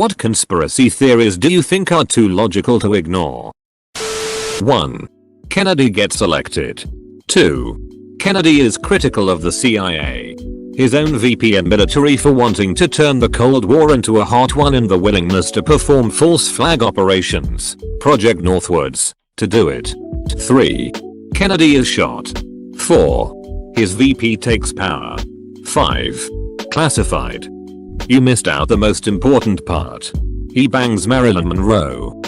What conspiracy theories do you think are too logical to ignore? 1. Kennedy gets elected. 2. Kennedy is critical of the CIA, his own VP and military for wanting to turn the Cold War into a hot one and the willingness to perform false flag operations, Project Northwoods, to do it. 3. Kennedy is shot. 4. His VP takes power. 5. Classified. You missed out the most important part. He bangs Marilyn Monroe.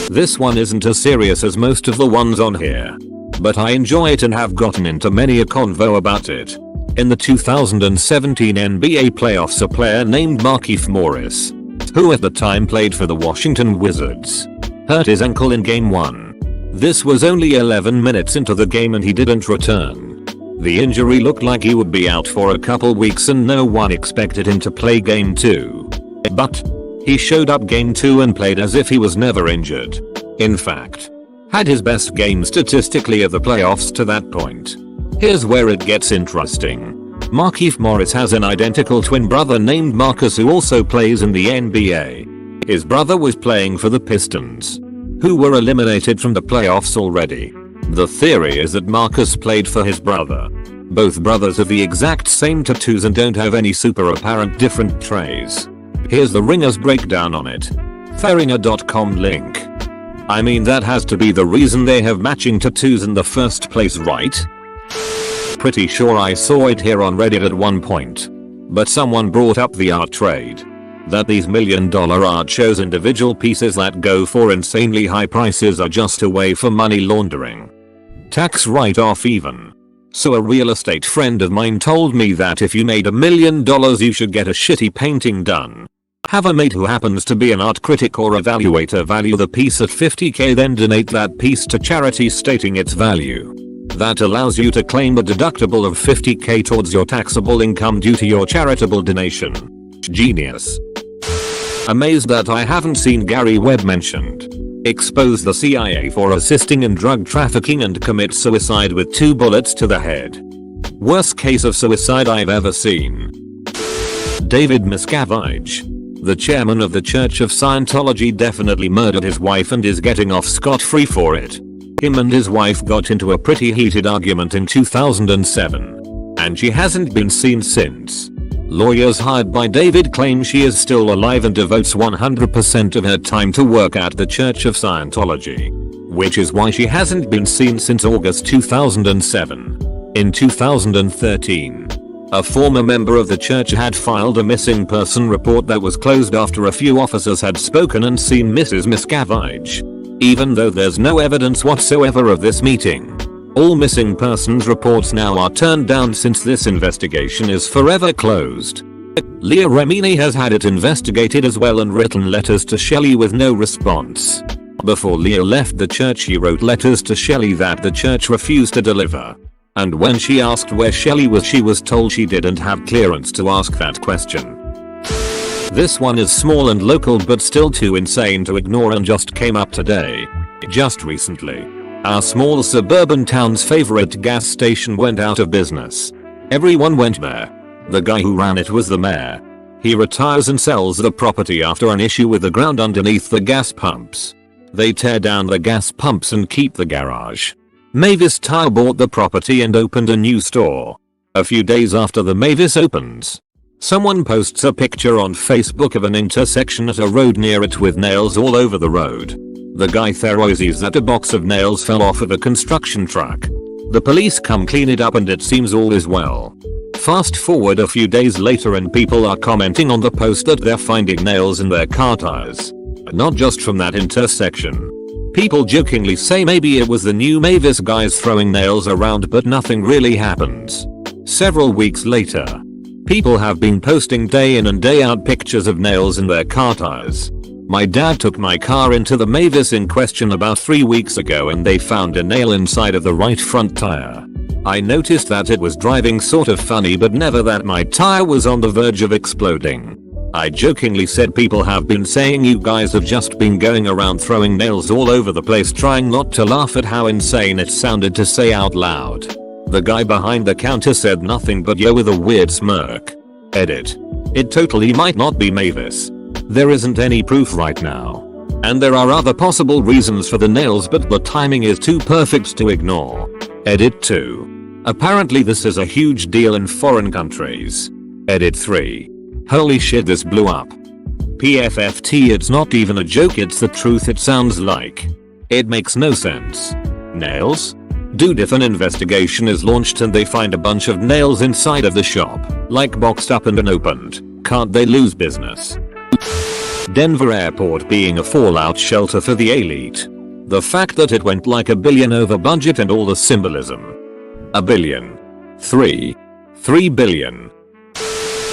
This one isn't as serious as most of the ones on here, but I enjoy it and have gotten into many a convo about it. In the 2017 NBA playoffs, a player named Markieff Morris, who at the time played for the Washington Wizards, hurt his ankle in game 1. This was only 11 minutes into the game and he didn't return. The injury looked like he would be out for a couple weeks and no one expected him to play game 2. But he showed up game 2 and played as if he was never injured. In fact, had his best game statistically of the playoffs to that point. Here's where it gets interesting. Markieff Morris has an identical twin brother named Marcus who also plays in the NBA. His brother was playing for the Pistons, who were eliminated from the playoffs already. The theory is that Marcus played for his brother. Both brothers have the exact same tattoos and don't have any super apparent different traits. Here's the Ringer's breakdown on it. Theringer.com link. I mean, that has to be the reason they have matching tattoos in the first place, right? Pretty sure I saw it here on Reddit at one point. But someone brought up the art trade. That these $1 million art shows individual pieces that go for insanely high prices are just a way for money laundering. Tax write-off even. So a real estate friend of mine told me that if you made $1 million you should get a shitty painting done. Have a mate who happens to be an art critic or evaluator value the piece at $50,000, then donate that piece to charity stating its value. That allows you to claim a deductible of $50,000 towards your taxable income due to your charitable donation. Genius. Amazed that I haven't seen Gary Webb mentioned. Expose the CIA for assisting in drug trafficking and commit suicide with 2 bullets to the head. Worst case of suicide I've ever seen. David Miscavige, the chairman of the Church of Scientology, definitely murdered his wife and is getting off scot-free for it. Him and his wife got into a pretty heated argument in 2007, and she hasn't been seen since. Lawyers hired by David claim she is still alive and devotes 100% of her time to work at the Church of Scientology, which is why she hasn't been seen since August 2007. In 2013, a former member of the church had filed a missing person report that was closed after a few officers had spoken and seen Mrs. Miscavige. Even though there's no evidence whatsoever of this meeting, all missing persons reports now are turned down since this investigation is forever closed. Leah Remini has had it investigated as well and written letters to Shelley with no response. Before Leah left the church, he wrote letters to Shelley that the church refused to deliver. And when she asked where Shelley was, she was told she didn't have clearance to ask that question. This one is small and local but still too insane to ignore and just came up today. Just recently, our small suburban town's favorite gas station went out of business. Everyone went there. The guy who ran it was the mayor. He retires and sells the property after an issue with the ground underneath the gas pumps. They tear down the gas pumps and keep the garage. Mavis Tire bought the property and opened a new store. A few days after the Mavis opens, someone posts a picture on Facebook of an intersection at a road near it with nails all over the road. The guy theorizes that a box of nails fell off of a construction truck. The police come clean it up and it seems all is well. Fast forward a few days later and people are commenting on the post that they're finding nails in their car tires. Not just from that intersection. People jokingly say maybe it was the new Mavis guys throwing nails around, but nothing really happens. Several weeks later, people have been posting day in and day out pictures of nails in their car tires. My dad took my car into the Mavis in question about 3 weeks ago and they found a nail inside of the right front tire. I noticed that it was driving sort of funny, but never that my tire was on the verge of exploding. I jokingly said people have been saying you guys have just been going around throwing nails all over the place, trying not to laugh at how insane it sounded to say out loud. The guy behind the counter said nothing but yo with a weird smirk. Edit. It totally might not be Mavis. There isn't any proof right now. And there are other possible reasons for the nails, but the timing is too perfect to ignore. Edit 2. Apparently this is a huge deal in foreign countries. Edit 3. Holy shit, this blew up. PFFT, it's not even a joke, it's the truth, it sounds like. It makes no sense. Nails? Dude, if an investigation is launched and they find a bunch of nails inside of the shop, like boxed up and unopened, can't they lose business? Denver Airport being a fallout shelter for the elite. The fact that it went like $1 billion over budget and all the symbolism. $1 billion. 3 billion.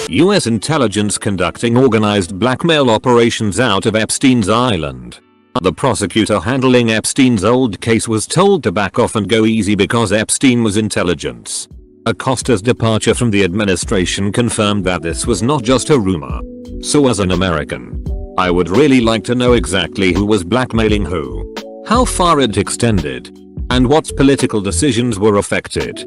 US intelligence conducting organized blackmail operations out of Epstein's island. The prosecutor handling Epstein's old case was told to back off and go easy because Epstein was intelligence. Acosta's departure from the administration confirmed that this was not just a rumor. So as an American, I would really like to know exactly who was blackmailing who, how far it extended, and what political decisions were affected.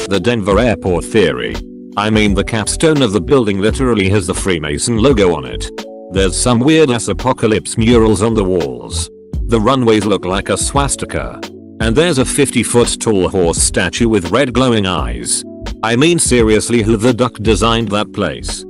The Denver Airport theory. I mean, the capstone of the building literally has the Freemason logo on it. There's some weird ass apocalypse murals on the walls. The runways look like a swastika. And there's a 50-foot tall horse statue with red glowing eyes. I mean, seriously, who the duck designed that place?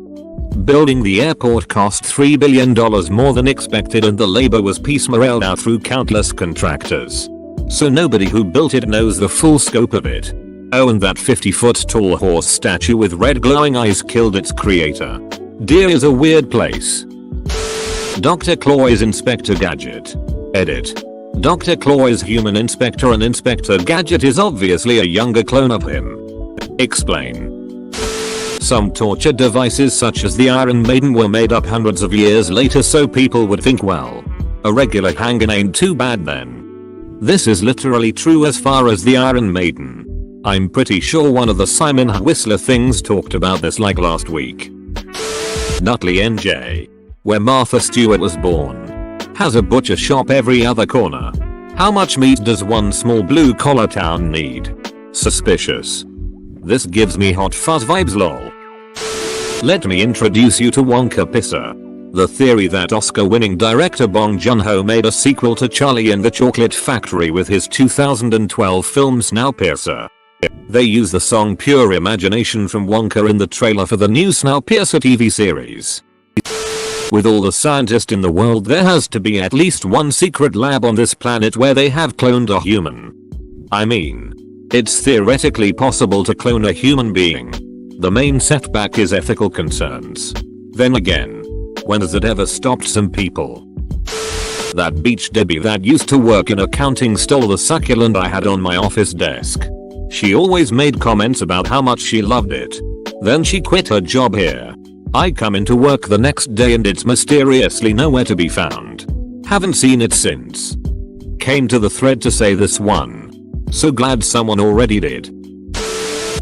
Building the airport cost $3 billion more than expected, and the labor was piecemealed out through countless contractors. So nobody who built it knows the full scope of it. Oh, and that 50-foot tall horse statue with red glowing eyes killed its creator. Deer is a weird place. Dr. Claw's Inspector Gadget. Edit. Dr. Claw's human inspector and Inspector Gadget is obviously a younger clone of him. Explain. Some torture devices such as the Iron Maiden were made up hundreds of years later so people would think, well, a regular hanger ain't too bad then. This is literally true as far as the Iron Maiden. I'm pretty sure one of the Simon Whistler things talked about this like last week. Nutley, NJ, where Martha Stewart was born, has a butcher shop every other corner. How much meat does one small blue collar town need? Suspicious. This gives me hot fuzz vibes, lol. Let me introduce you to Wonka Pisser. The theory that Oscar-winning director Bong Joon-ho made a sequel to Charlie and the Chocolate Factory with his 2012 film Snowpiercer. They use the song Pure Imagination from Wonka in the trailer for the new Snowpiercer TV series. With all the scientists in the world, there has to be at least one secret lab on this planet where they have cloned a human. I mean, it's theoretically possible to clone a human being. The main setback is ethical concerns. Then again, when has it ever stopped some people? That beach Debbie that used to work in accounting stole the succulent I had on my office desk. She always made comments about how much she loved it. Then she quit her job here. I come into work the next day and it's mysteriously nowhere to be found. Haven't seen it since. Came to the thread to say this one. So glad someone already did.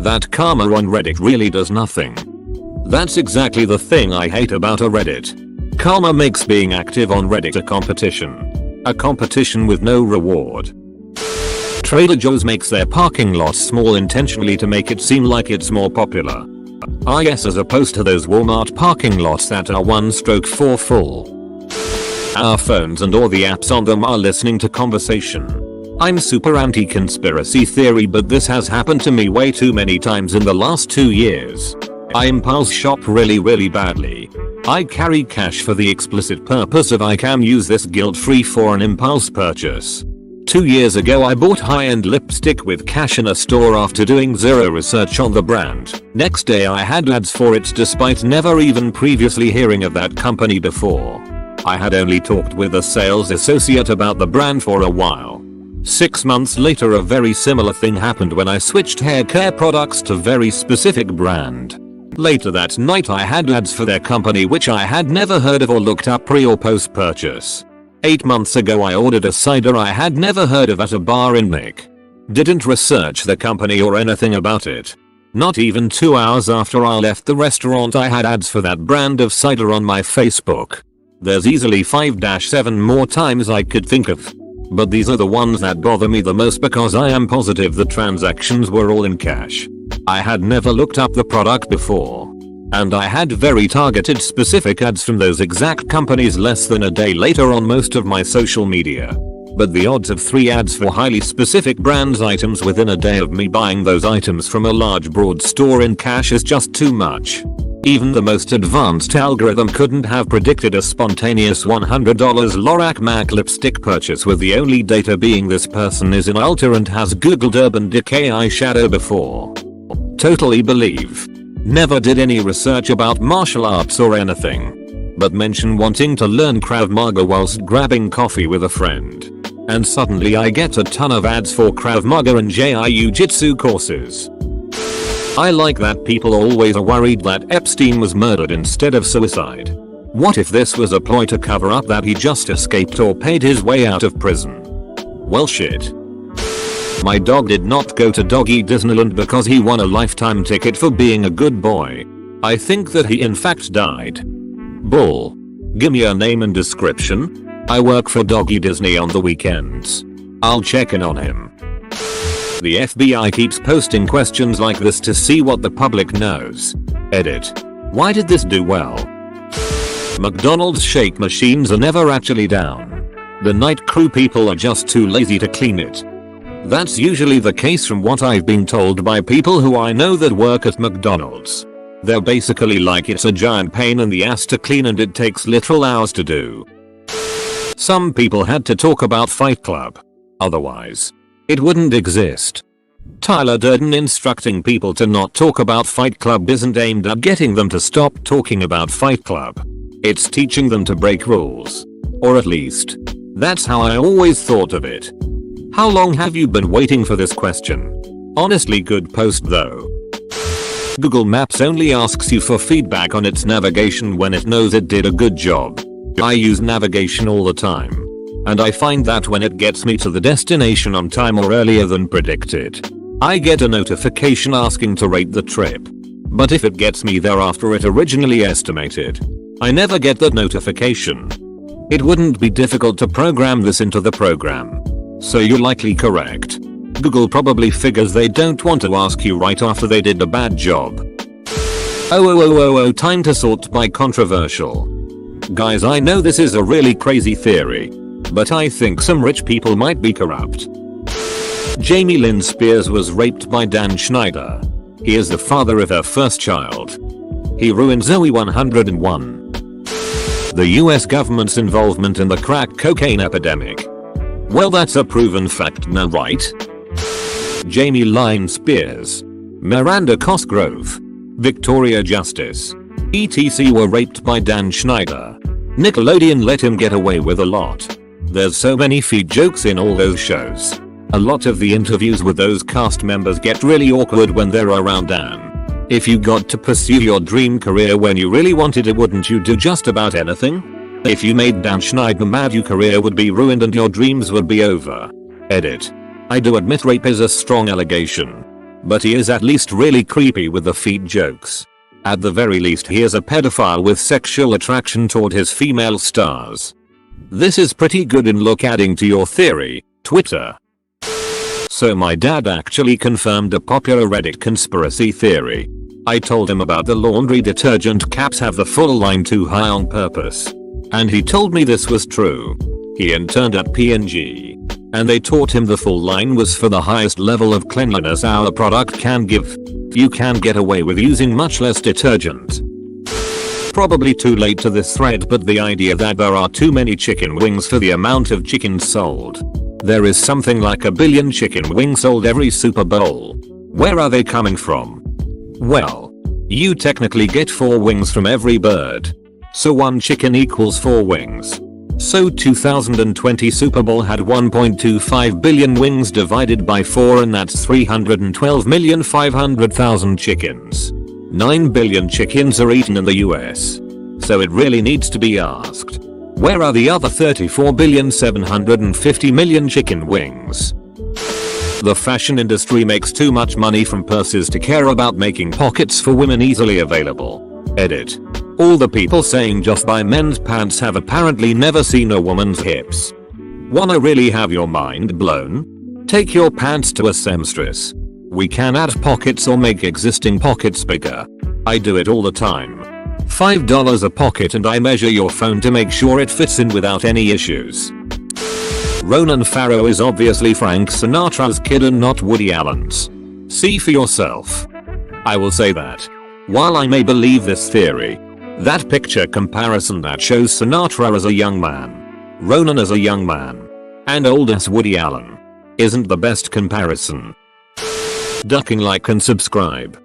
That karma on Reddit really does nothing. That's exactly the thing I hate about a Reddit. Karma makes being active on Reddit a competition. A competition with no reward. Trader Joe's makes their parking lots small intentionally to make it seem like it's more popular. I guess as opposed to those Walmart parking lots that are 1/4 full. Our phones and all the apps on them are listening to conversation. I'm super anti-conspiracy theory, but this has happened to me way too many times in the last 2 years. I impulse shop really badly. I carry cash for the explicit purpose of I can use this guilt-free for an impulse purchase. 2 years ago I bought high-end lipstick with cash in a store after doing zero research on the brand. Next day I had ads for it despite never even previously hearing of that company before. I had only talked with a sales associate about the brand for a while. 6 months later a very similar thing happened when I switched hair care products to very specific brand. Later that night I had ads for their company which I had never heard of or looked up pre or post purchase. 8 months ago I ordered a cider I had never heard of at a bar in Nick. Didn't research the company or anything about it. Not even 2 hours after I left the restaurant I had ads for that brand of cider on my Facebook. There's easily 5-7 more times I could think of. But these are the ones that bother me the most because I am positive the transactions were all in cash. I had never looked up the product before. And I had very targeted specific ads from those exact companies less than a day later on most of my social media. But the odds of 3 ads for highly specific brands items within a day of me buying those items from a large broad store in cash is just too much. Even the most advanced algorithm couldn't have predicted a spontaneous $100 Lorac MAC lipstick purchase with the only data being this person is in Ulta and has googled Urban Decay eyeshadow before. Totally believe. Never did any research about martial arts or anything. But mention wanting to learn Krav Maga whilst grabbing coffee with a friend. And suddenly I get a ton of ads for Krav Maga and Jiu-Jitsu courses. I like that people always are worried that Epstein was murdered instead of suicide. What if this was a ploy to cover up that he just escaped or paid his way out of prison? Well shit. My dog did not go to Doggy Disneyland because he won a lifetime ticket for being a good boy. I think that he in fact died. Bull. Gimme a name and description. I work for Doggy Disney on the weekends. I'll check in on him. The FBI keeps posting questions like this to see what the public knows. Edit. Why did this do well? McDonald's shake machines are never actually down. The night crew people are just too lazy to clean it. That's usually the case from what I've been told by people who I know that work at McDonald's. They're basically like it's a giant pain in the ass to clean and it takes literal hours to do. Some people had to talk about Fight Club. Otherwise, it wouldn't exist. Tyler Durden instructing people to not talk about Fight Club isn't aimed at getting them to stop talking about Fight Club. It's teaching them to break rules. Or at least, that's how I always thought of it. How long have you been waiting for this question? Honestly, good post though. Google Maps only asks you for feedback on its navigation when it knows it did a good job. I use navigation all the time. And I find that when it gets me to the destination on time or earlier than predicted, I get a notification asking to rate the trip. But if it gets me there after it originally estimated, I never get that notification. It wouldn't be difficult to program this into the program. So you're likely correct. Google probably figures they don't want to ask you right after they did a bad job. Time to sort by controversial. Guys, I know this is a really crazy theory, but I think some rich people might be corrupt. Jamie Lynn Spears was raped by Dan Schneider. He is the father of her first child. He ruined Zoe 101. The US government's involvement in the crack cocaine epidemic. Well, that's a proven fact now, right? Jamie Lynn Spears, Miranda Cosgrove, Victoria Justice, etc. were raped by Dan Schneider. Nickelodeon let him get away with a lot. There's so many feed jokes in all those shows. A lot of the interviews with those cast members get really awkward when they're around Dan. If you got to pursue your dream career when you really wanted it, wouldn't you do just about anything? If you made Dan Schneider mad, your career would be ruined and your dreams would be over. Edit. I do admit rape is a strong allegation. But he is at least really creepy with the feed jokes. At the very least, he is a pedophile with sexual attraction toward his female stars. This is pretty good in look adding to your theory, Twitter. So my dad actually confirmed a popular Reddit conspiracy theory. I told him about the laundry detergent caps have the full line too high on purpose. And he told me this was true. He interned at P&G. And they taught him the full line was for the highest level of cleanliness our product can give. You can get away with using much less detergent. Probably too late to this thread, but the idea that there are too many chicken wings for the amount of chicken sold. There is something like 1 billion chicken wings sold every Super Bowl. Where are they coming from? Well, you technically get 4 wings from every bird. So 1 chicken equals 4 wings. So 2020 Super Bowl had 1.25 billion wings divided by 4, and that's 312,500,000 chickens. 9 billion chickens are eaten in the US. So it really needs to be asked, where are the other 34,750,000,000 chicken wings? The fashion industry makes too much money from purses to care about making pockets for women easily available. Edit. All the people saying just buy men's pants have apparently never seen a woman's hips. Wanna really have your mind blown? Take your pants to a seamstress. We can add pockets or make existing pockets bigger. I do it all the time. $5 a pocket and I measure your phone to make sure it fits in without any issues. Ronan Farrow is obviously Frank Sinatra's kid and not Woody Allen's. See for yourself. I will say that. While I may believe this theory, that picture comparison that shows Sinatra as a young man, Ronan as a young man, and old as Woody Allen isn't the best comparison. Ducking like and subscribe.